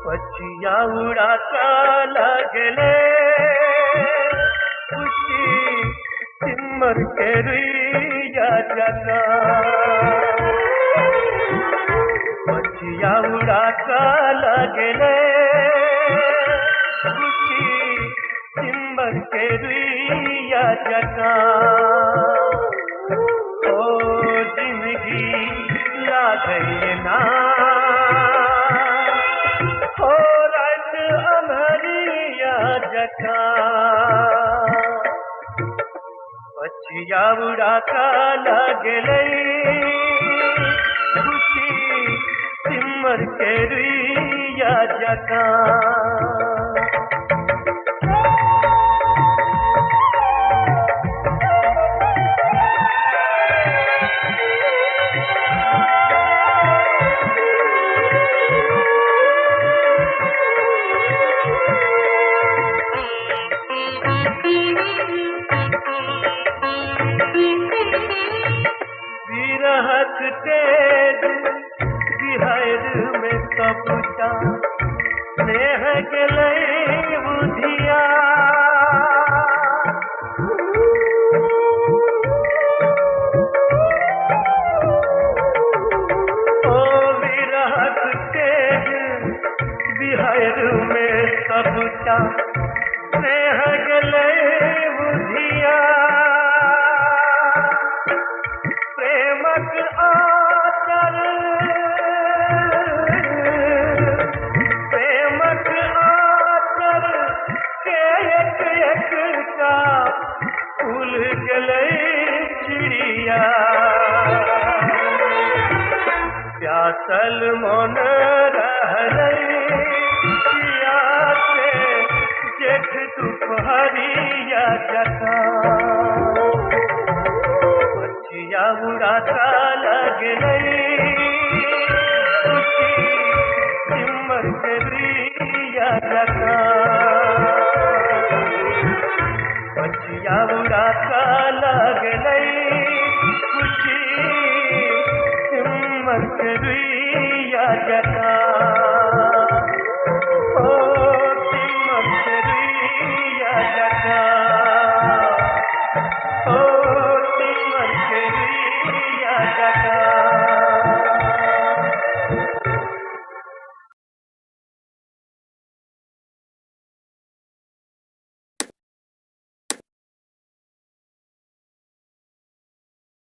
पछिया उड़ाता लगले खुशी सिमर के रुइया जगा पछिया उड़ाता लगले खुशी सिमर के रुइया जगा ओ जिंदगी लागे ना पछिया उड़ाता लगले खुशी सिमर के रुइया जगा विरहत तेज बिहार में कबूता स्नेह गले बुधिया ओ विरहत तेज बिहार में कबूता स्नेह गले बुधिया फूल गले चिड़िया प्यासल मन रहलिया से जेठ दुपहरिया जगा पछिया उड़ाता लगले